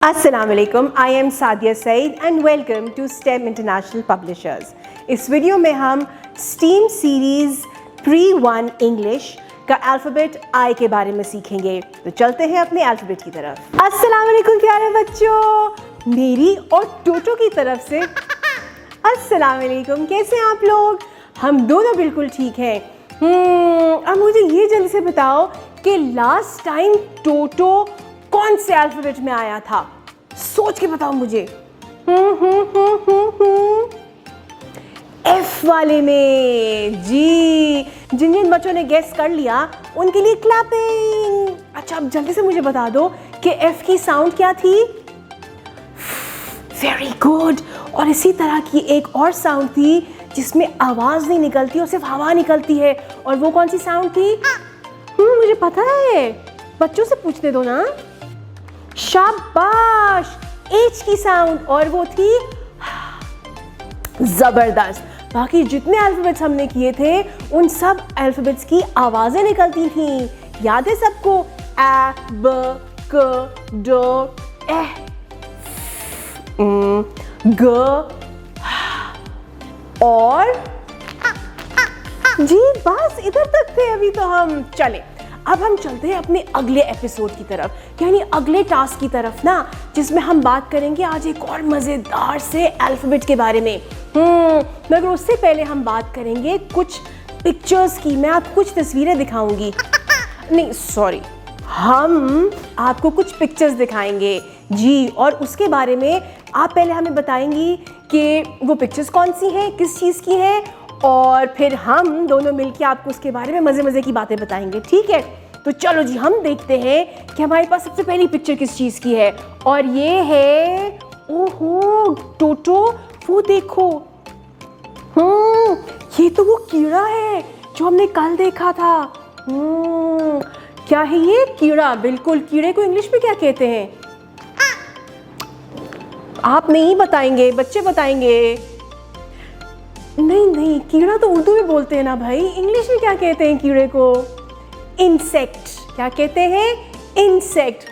Assalamu alaikum, I am Sadia Said and welcome to STEM International Publishers। इस video में हम STEAM series Pre-1 English का alphabet I के बारे में सीखेंगे। तो चलते हैं अपने अल्फ़ाबेट की तरफ। अस्सलाम वालेकुम प्यारे बच्चों, मेरी और टोटो की तरफ से अस्सलाम वालेकुम। कैसे हैं आप लोग? हम दोनों बिल्कुल ठीक हैं। अब मुझे ये जल्दी से बताओ कि लास्ट टाइम टोटो कौन से अल्फ़ाबेट में आया था? सोच के बताओ मुझे। एफ वाले में। जी, जिन जिन बच्चों ने गेस कर लिया उनके लिए क्लैपिंग। अच्छा, अब जल्दी से मुझे बता दो कि एफ की साउंड क्या थी? Very good. और इसी तरह की एक और साउंड थी जिसमें आवाज़ नहीं निकलती और सिर्फ हवा निकलती है, और वो कौन सी साउंड थी? मुझे पता है, बच्चों से पूछने दो ना। शाबाश, एच की साउंड, और वो थी जबरदस्त। बाकी जितने अल्फाबेट्स हमने किए थे उन सब अल्फाबेट्स की आवाजें निकलती थी। याद है सबको? ए, ब, क, ड, ए, ग और जी, बस इधर तक थे अभी तो हम। चले, अब हम चलते हैं अपने अगले एपिसोड की तरफ, यानी अगले टास्क की तरफ ना, जिसमें हम बात करेंगे आज एक और मज़ेदार से अल्फ़ाबेट के बारे में। मगर उससे पहले हम बात करेंगे कुछ पिक्चर्स की। मैं आपको कुछ तस्वीरें दिखाऊंगी। नहीं सॉरी, हम आपको कुछ पिक्चर्स दिखाएंगे जी, और उसके बारे में आप पहले हमें बताएंगी कि वो पिक्चर्स कौन सी हैं, किस चीज़ की हैं, और फिर हम दोनों मिलके आपको उसके बारे में मज़े मज़े की बातें बताएंगे। ठीक है, तो चलो जी, हम देखते हैं कि हमारे पास सबसे पहली पिक्चर किस चीज़ की है। और ये है, ओहो टोटो, वो देखो, ये तो वो कीड़ा है जो हमने कल देखा था। क्या है ये? कीड़ा। बिल्कुल, कीड़े को इंग्लिश में क्या कहते हैं? आप नहीं बताएंगे, बच्चे बताएंगे। नहीं, कीड़ा तो उर्दू में बोलते हैं ना भाई, इंग्लिश में क्या कहते हैं कीड़े को? इंसेक्ट। क्या कहते हैं? इंसेक्ट।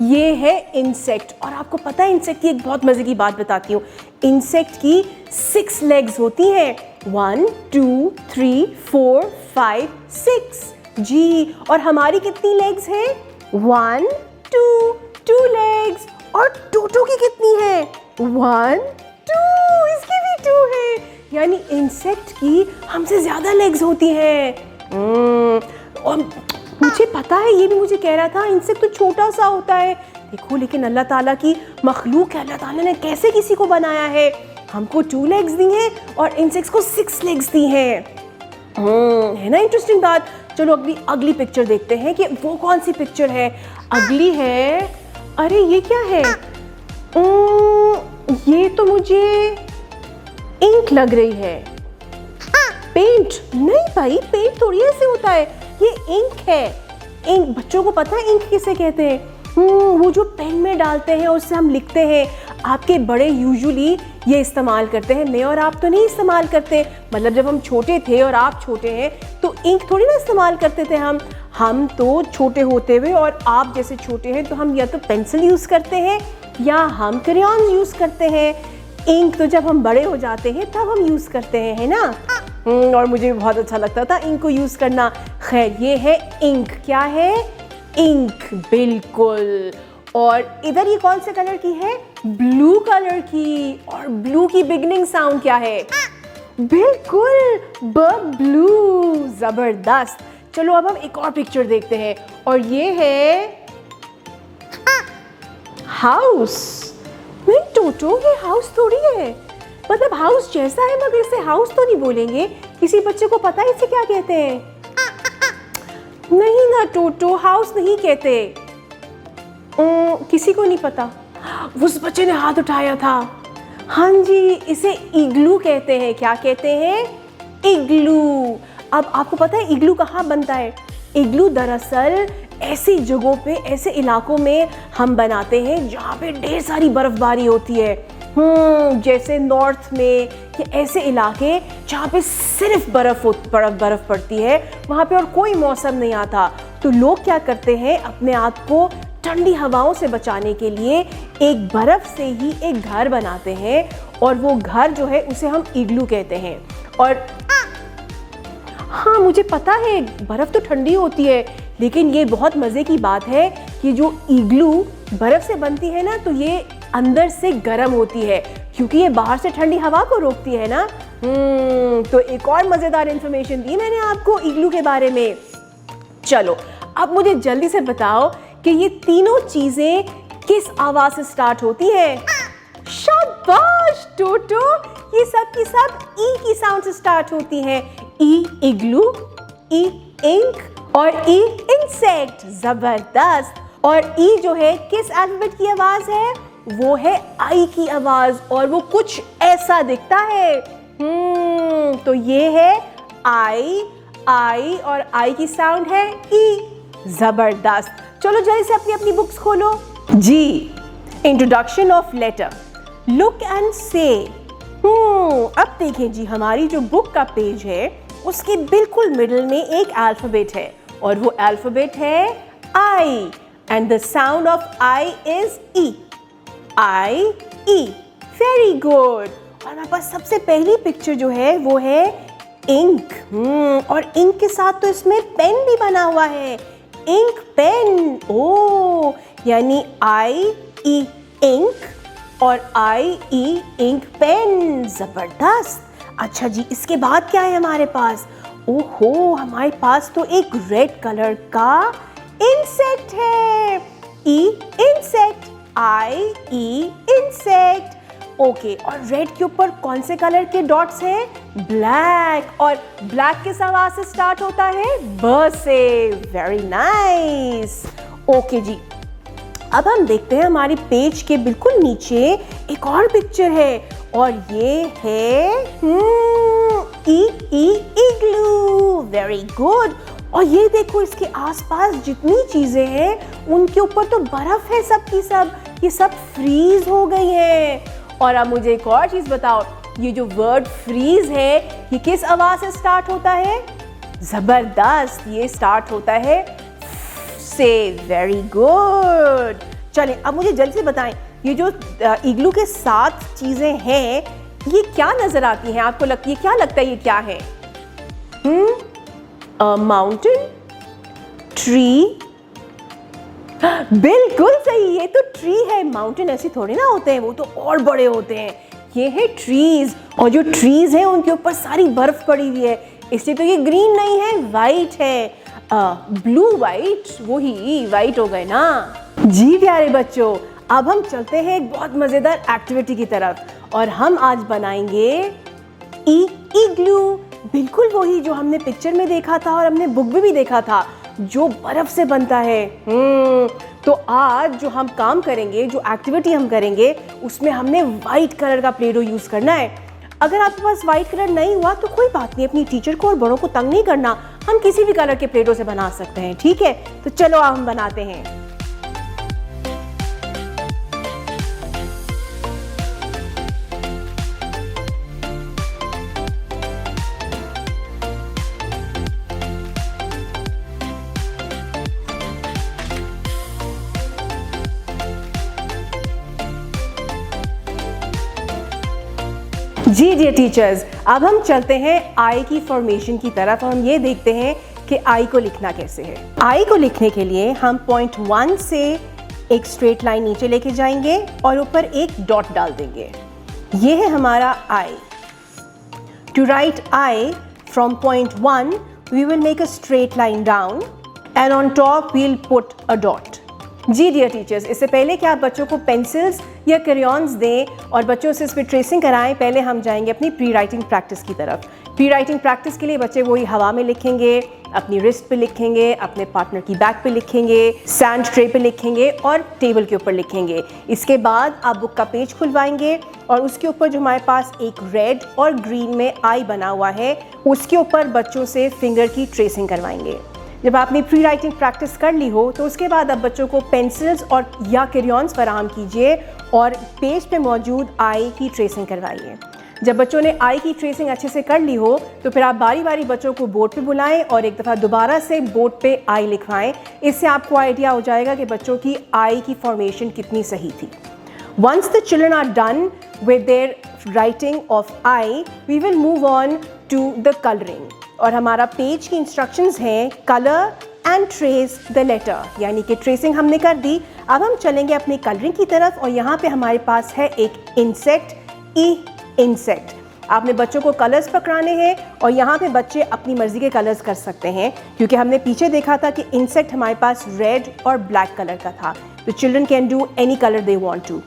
ये है इंसेक्ट। और आपको पता है, इंसेक्ट की एक बहुत मजे की बात बताती हूँ। इंसेक्ट की 6 लेग्स होती हैं। 1 2 3 4 5 6 जी। और हमारी कितनी लेग्स हैं? 1 2 लेग्स। और टोटो की कितनी है? 1 2, इसकी भी 2 है। यानी इंसेक्ट की हमसे ज्यादा लेग्स होती हैं। और मुझे पता है, ये भी मुझे कह रहा था, इंसेक्ट तो छोटा सा होता है। देखो, लेकिन अल्लाह ताला की मखलूक है, अल्लाह ताला ने कैसे किसी को बनाया है। हमको 2 लेग्स दी हैं और इंसेक्ट्स को 6 लेग्स दी हैं। है ना इंटरेस्टिंग बात। चलो अगली पिक्चर देखते हैं कि वो कौन सी पिक्चर है। अगली है, अरे ये क्या है? ये तो मुझे इंक लग रही है। पेंट? नहीं भाई, पेंट थोड़ी ऐसे होता है, ये इंक है। इंक, बच्चों को पता है इंक किसे कहते हैं? वो जो पेन में डालते हैं, उससे हम लिखते हैं। आपके बड़े यूजुअली ये इस्तेमाल करते हैं, मैं और आप तो नहीं इस्तेमाल करते। मतलब जब हम छोटे थे और आप छोटे हैं तो इंक थोड़ी ना इस्तेमाल करते थे हम तो छोटे होते हुए और आप जैसे छोटे हैं तो हम या तो पेंसिल यूज़ करते हैं या हम क्रेयॉन्स यूज़ करते हैं। इंक तो जब हम बड़े हो जाते हैं तब हम यूज़ करते हैं, है ना? और मुझे बहुत अच्छा लगता था इंक को यूज़ करना। खैर, ये है इंक। क्या है? इंक, बिल्कुल। और इधर ये कौन से कलर की है? ब्लू कलर की। और ब्लू की बिगनिंग साउंड क्या है? बिल्कुल, ब्लू। जबरदस्त। चलो अब हम एक और पिक्चर देखते हैं, और ये है हाउस। नहीं टोटो, ये हाउस थोड़ी है। मतलब हाउस जैसा है मगर इसे हाउस तो नहीं बोलेंगे। किसी बच्चे को पता है इसे क्या कहते हैं? नहीं ना टोटो, हाउस नहीं कहते। किसी को नहीं पता? उस बच्चे ने हाथ उठाया था। हाँ जी, इसे इग्लू कहते हैं। क्या कहते हैं? इग्लू। अब आपको पता है इग्लू कहाँ बनता है? इग्लू दरअसल ऐसी जगहों पे, ऐसे इलाकों में हम बनाते हैं जहाँ पे ढेर सारी बर्फबारी होती है। जैसे नॉर्थ में, कि ऐसे इलाके जहाँ पे सिर्फ बर्फ पड़ती है, वहाँ पे और कोई मौसम नहीं आता। तो लोग क्या करते हैं, अपने आप को ठंडी हवाओं से बचाने के लिए एक बर्फ से ही एक घर बनाते हैं, और वो घर जो है उसे हम इग्लू कहते हैं। और हाँ, मुझे पता है बर्फ तो ठंडी होती है, लेकिन ये बहुत मज़े की बात है कि जो इग्लू बर्फ से बनती है ना, तो ये अंदर से गर्म होती है, क्योंकि ये बाहर से ठंडी हवा को रोकती है ना। तो एक और मज़ेदार इन्फॉर्मेशन दी मैंने आपको इग्लू के बारे में। चलो अब मुझे जल्दी से बताओ कि ये तीनों चीज़ें किस आवाज़ से स्टार्ट होती हैं? शाबाश टोटो, ये सब की सब ई की साउंड से स्टार्ट होती हैं। ई इग्लू, ई इंक और ई इंसेक्ट। जबरदस्त। और ई जो है किस अल्फाबेट की आवाज है? वो है आई की आवाज, और वो कुछ ऐसा दिखता है। तो ये है आई, आई और आई की साउंड है ई। जबरदस्त। चलो जल्दी से अपनी अपनी बुक्स खोलो। जी, introduction of letter, look and से। अब देखें जी, हमारी जो बुक का पेज है उसके बिल्कुल मिडल में एक अल्फाबेट है, और वो अल्फाबेट है I, and the sound of I is E. I E. Very good. और हमारे पास सबसे पहली पिक्चर जो है वो है इंक। और इंक के साथ तो इसमें पेन भी बना हुआ है, इंक पेन। ओ, यानी आई ई इंक और आई ई इंक पेन। जबरदस्त। अच्छा जी, इसके बाद क्या है हमारे पास? ओहो, हमारे पास तो एक रेड कलर का इंसेक्ट है। ई इंसेक्ट, आई ई इंसेक्ट। ओके, और रेड के ऊपर कौन से कलर के डॉट्स हैं? ब्लैक। और ब्लैक किस आवाज से स्टार्ट होता है? ब से। Very nice. ओके जी, अब हम देखते हैं हमारी पेज के बिल्कुल नीचे एक और पिक्चर है, और ये है ई ई इग्लू। Very good. और ये देखो, इसके आसपास जितनी चीजें हैं उनके ऊपर तो बर्फ है सब की सब, ये सब फ्रीज हो गई है। और अब मुझे एक और चीज बताओ, ये जो वर्ड फ्रीज है ये किस आवाज से स्टार्ट होता है? जबरदस्त, ये स्टार्ट होता है से। Very good. चलें, अब मुझे जल्दी से बताएं, ये जो इग्लू के 7 चीजें हैं ये क्या नजर आती हैं आपको? ये क्या लगता है, ये क्या है? Mountain, tree. बिल्कुल सही, ये तो ट्री है। माउंटेन ऐसे थोड़े ना होते हैं, वो तो और बड़े होते हैं। ये है ट्रीज, और जो ट्रीज हैं उनके ऊपर सारी बर्फ पड़ी हुई है, इसलिए तो ये ग्रीन नहीं है, वाइट है। ब्लू वाइट, वही वाइट हो गए ना। जी प्यारे बच्चों, अब हम चलते हैं एक बहुत मजेदार एक्टिविटी की तरफ, और हम आज बनाएंगे इग्लू। बिल्कुल वही जो हमने पिक्चर में देखा था और हमने बुक में भी देखा था, जो बर्फ से बनता है। तो आज जो हम काम करेंगे, जो एक्टिविटी हम करेंगे, उसमें हमने वाइट कलर का प्ले डो यूज करना है। अगर आपके पास वाइट कलर नहीं हुआ तो कोई बात नहीं, अपनी टीचर को और बड़ों को तंग नहीं करना, हम किसी भी कलर के प्ले डो से बना सकते हैं। ठीक है, तो चलो अब हम बनाते हैं। जी डियर टीचर्स, अब हम चलते हैं आई की फॉर्मेशन की तरफ। हम ये देखते हैं कि आई को लिखना कैसे है। आई को लिखने के लिए हम पॉइंट 1 से एक स्ट्रेट लाइन नीचे लेके जाएंगे और ऊपर एक डॉट डाल देंगे। ये है हमारा I. To write I from point 1 we will make a straight line down and on top we will put a dot. जी डियर टीचर्स, इससे पहले कि आप बच्चों को पेंसिल्स या क्रेयॉन्स दें और बच्चों से इस पर ट्रेसिंग कराएं, पहले हम जाएंगे अपनी प्री राइटिंग प्रैक्टिस की तरफ। प्री राइटिंग प्रैक्टिस के लिए बच्चे वही हवा में लिखेंगे, अपनी रिस्ट पे लिखेंगे, अपने पार्टनर की बैक पे लिखेंगे, सैंड ट्रे पे लिखेंगे और टेबल के ऊपर लिखेंगे। इसके बाद आप बुक का पेज खुलवाएंगे और उसके ऊपर जो हमारे पास एक रेड और ग्रीन में आई बना हुआ है, उसके ऊपर बच्चों से फिंगर की ट्रेसिंग करवाएंगे। जब आपने प्री राइटिंग प्रैक्टिस कर ली हो तो उसके बाद आप बच्चों को पेंसिल्स और या क्रेयॉन्स फराहम कीजिए और पेज पे मौजूद आई की ट्रेसिंग करवाइए। जब बच्चों ने आई की ट्रेसिंग अच्छे से कर ली हो तो फिर आप बारी बारी बच्चों को बोर्ड पे बुलाएं और एक दफ़ा दोबारा से बोर्ड पे आई लिखवाएं। इससे आपको आइडिया हो जाएगा कि बच्चों की आई की फॉर्मेशन कितनी सही थी। Once the children are done with their writing of I, we will move on to the coloring. और हमारा पेज की इंस्ट्रक्शंस हैं colour and trace the letter, यानी कि ट्रेसिंग हमने कर दी। अब हम चलेंगे अपनी कलरिंग की तरफ और यहाँ पे हमारे पास है एक इंसेक्ट, इंसेक्ट। आपने बच्चों को कलर्स पकड़ाने हैं और यहाँ पे बच्चे अपनी मर्जी के कलर्स कर सकते हैं, क्योंकि हमने पीछे देखा था कि इंसेक्ट हमारे पास रेड और ब्लैक कलर का था। तो children can do any colour they want to.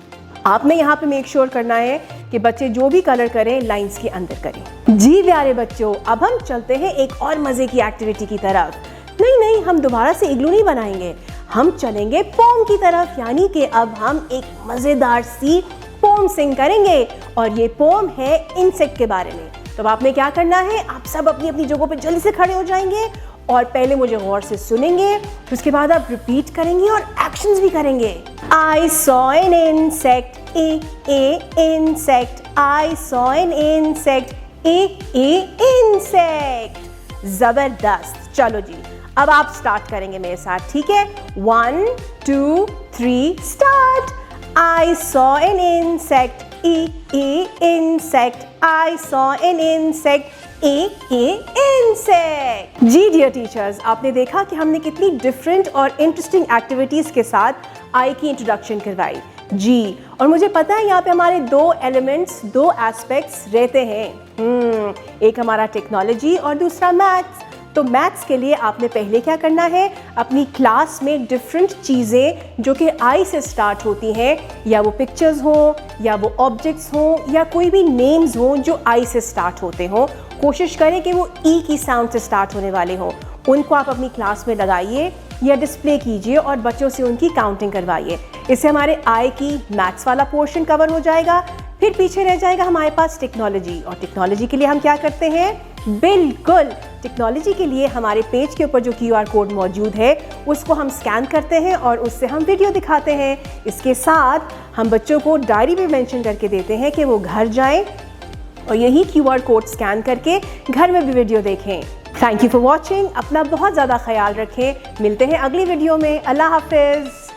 आपने यहाँ पे मेक श्योर करना है कि बच्चे जो भी कलर करें लाइंस के अंदर करें। जी प्यारे बच्चों, अब हम चलते हैं एक और मज़े की एक्टिविटी की तरफ। नहीं, हम दोबारा से इग्लू नहीं बनाएंगे, हम चलेंगे पोम की तरफ, यानी कि अब हम एक मज़ेदार सी पोम सिंग करेंगे और ये पोम है इंसेक्ट के बारे में। तो आपने क्या करना है, आप सब अपनी अपनी जगहों पे जल्दी से खड़े हो जाएंगे और पहले मुझे गौर से सुनेंगे, फिर उसके बाद आप रिपीट करेंगे और एक्शंस भी करेंगे। I saw an insect, insect. I saw an insect, insect. जबरदस्त। चलो जी, अब आप स्टार्ट करेंगे मेरे साथ, ठीक है? 1 2 3 start. I saw an insect, insect. I saw an insect, insect. जी डियर टीचर्स, आपने देखा कि हमने कितनी डिफरेंट और इंटरेस्टिंग एक्टिविटीज़ के साथ आई की इंट्रोडक्शन करवाई। जी, और मुझे पता है यहाँ पे हमारे दो एलिमेंट्स, दो एस्पेक्ट्स रहते हैं। एक हमारा टेक्नोलॉजी और दूसरा मैथ्स। तो मैथ्स के लिए आपने पहले क्या करना है, अपनी क्लास में डिफरेंट चीज़ें जो कि आई से स्टार्ट होती हैं, या वो पिक्चर्स हों या वो ऑब्जेक्ट्स हों या कोई भी नेम्स हों जो आई से स्टार्ट होते हों, कोशिश करें कि वो ई की साउंड से स्टार्ट होने वाले हों। उनको आप अपनी क्लास में लगाइए या डिस्प्ले कीजिए और बच्चों से उनकी काउंटिंग करवाइए। इससे हमारे आई की मैथ्स वाला पोर्शन कवर हो जाएगा। फिर पीछे रह जाएगा हमारे पास टेक्नोलॉजी, और टेक्नोलॉजी के लिए हम क्या करते हैं, बिल्कुल टेक्नोलॉजी के लिए हमारे पेज के ऊपर जो QR कोड मौजूद है उसको हम स्कैन करते हैं और उससे हम वीडियो दिखाते हैं। इसके साथ हम बच्चों को डायरी में मेंशन करके देते हैं कि वो घर जाएं और यही QR कोड स्कैन करके घर में भी वीडियो देखें। Thank you for watching. अपना बहुत ज़्यादा ख्याल रखें। मिलते हैं अगली वीडियो में। अल्लाह हाफिज़।